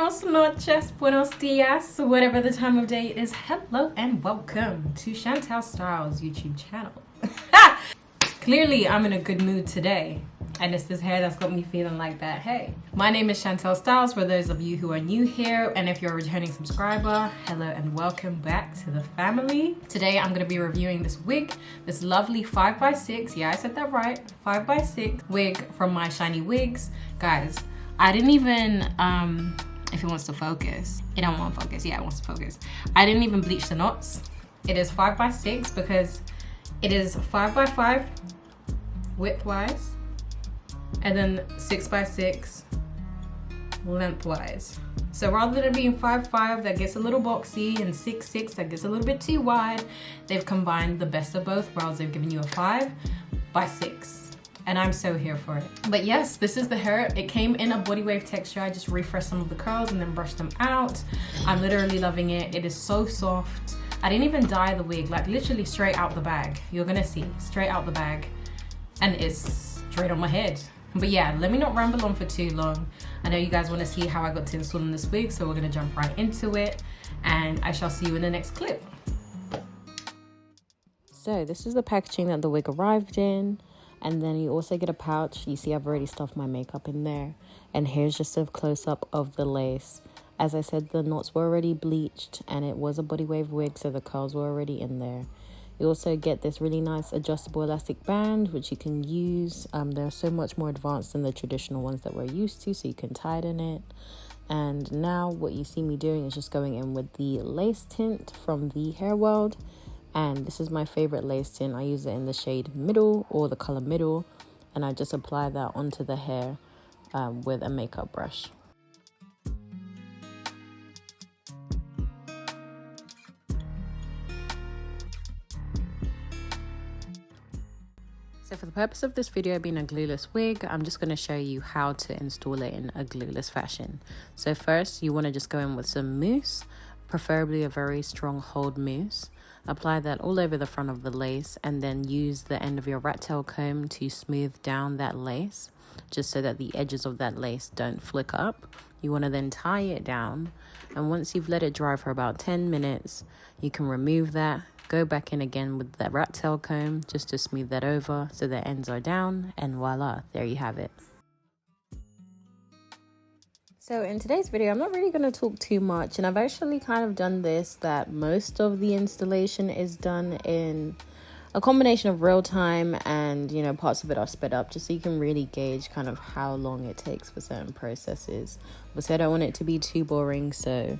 buenos noches, buenos dias, whatever the time of day is. Hello and welcome to Shantell Styles YouTube channel. Clearly, I'm in a good mood today. And it's this hair that's got me feeling like that. Hey, my name is Shantell Styles for those of you who are new here. And if you're a returning subscriber, hello and welcome back to the family. Today, I'm gonna be reviewing this wig, this lovely 5x6, yeah, I said that right, 5x6 wig from Myshinywigs. Guys, I didn't even, if it wants to focus, it don't want to focus, yeah, it wants to focus. I didn't even bleach the knots. It is 5x6 because it is 5x5 width-wise, and then 6x6 lengthwise. So rather than it being 5x5 that gets a little boxy and 6x6 that gets a little bit too wide, they've combined the best of both worlds. They've given you a 5x6, and I'm so here for it. But yes, this is the hair. It came in a body wave texture. I just refreshed some of the curls and then brushed them out. I'm literally loving it. It is so soft. I didn't even dye the wig, like literally straight out the bag. You're gonna see, straight out the bag, and it's straight on my head. But yeah, let me not ramble on for too long. I know you guys want to see how I got to installing this wig, so we're going to jump right into it, and I shall see you in the next clip. So this is the packaging that the wig arrived in, and then you also get a pouch. You see I've already stuffed my makeup in there, and here's just a close-up of the lace. As I said, the knots were already bleached, and it was a body wave wig, so the curls were already in there. You also get this really nice adjustable elastic band, which you can use. They're so much more advanced than the traditional ones that we're used to, so you can tighten it. And now what you see me doing is just going in with the lace tint from the Hair World. And this is my favorite lace tint. I use it in the shade Middle or the color Middle. And I just apply that onto the hair with a makeup brush. So for the purpose of this video being a glueless wig, I'm just going to show you how to install it in a glueless fashion. So first, you want to just go in with some mousse, preferably a very strong hold mousse. Apply that all over the front of the lace, and then use the end of your rat tail comb to smooth down that lace, just so that the edges of that lace don't flick up. You want to then tie it down, and once you've let it dry for about 10 minutes, you can remove that. Go back in again with that rat tail comb just to smooth that over so the ends are down, and voila, there you have it. So in today's video, I'm not really going to talk too much, and I've actually kind of done this that most of the installation is done in a combination of real time and, you know, parts of it are sped up just so you can really gauge kind of how long it takes for certain processes. But I don't want it to be too boring, so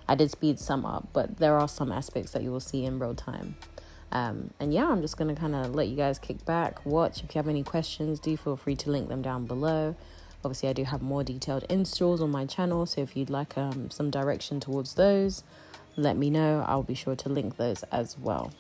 I did speed some up, but there are some aspects that you will see in real time. And yeah, I'm just going to kind of let you guys kick back, watch. If you have any questions, do feel free to link them down below. Obviously, I do have more detailed installs on my channel, so if you'd like some direction towards those, let me know. I'll be sure to link those as well.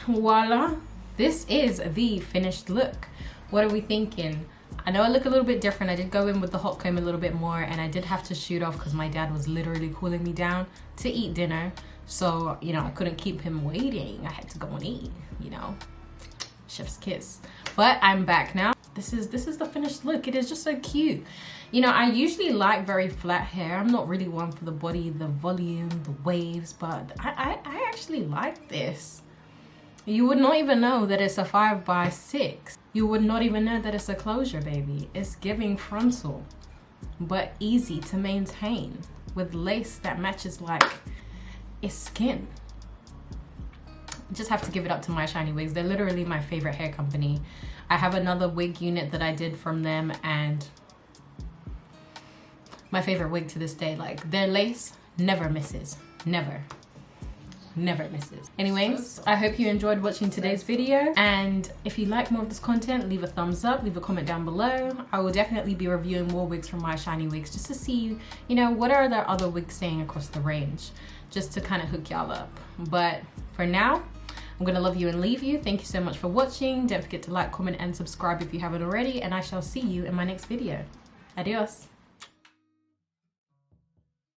voila, this is the finished look. What are we thinking? I know I look a little bit different. I did go in with the hot comb a little bit more, and I did have to shoot off because my dad was literally cooling me down to eat dinner. So, you know, I couldn't keep him waiting. I had to go and eat, you know, chef's kiss. But I'm back now. This is the finished look. It is just so cute. You know, I usually like very flat hair. I'm not really one for the body, the volume, the waves, but I actually like this. You would not even know that it's a 5x6. You would not even know that it's a closure, baby. It's giving frontal, but easy to maintain with lace that matches like its skin. Just have to give it up to Myshinywigs. They're literally my favorite hair company. I have another wig unit that I did from them, and my favorite wig to this day. Like, their lace never misses. Never misses. Anyways, I hope you enjoyed watching today's video, and if you like more of this content, leave a thumbs up, leave a comment down below. I will definitely be reviewing more wigs from Myshinywigs just to see, you know, what are their other wigs saying across the range, just to kind of hook y'all up. But for now, I'm gonna love you and leave you. Thank you so much for watching. Don't forget to like, comment, and subscribe if you haven't already, and I shall see you in my next video. Adios.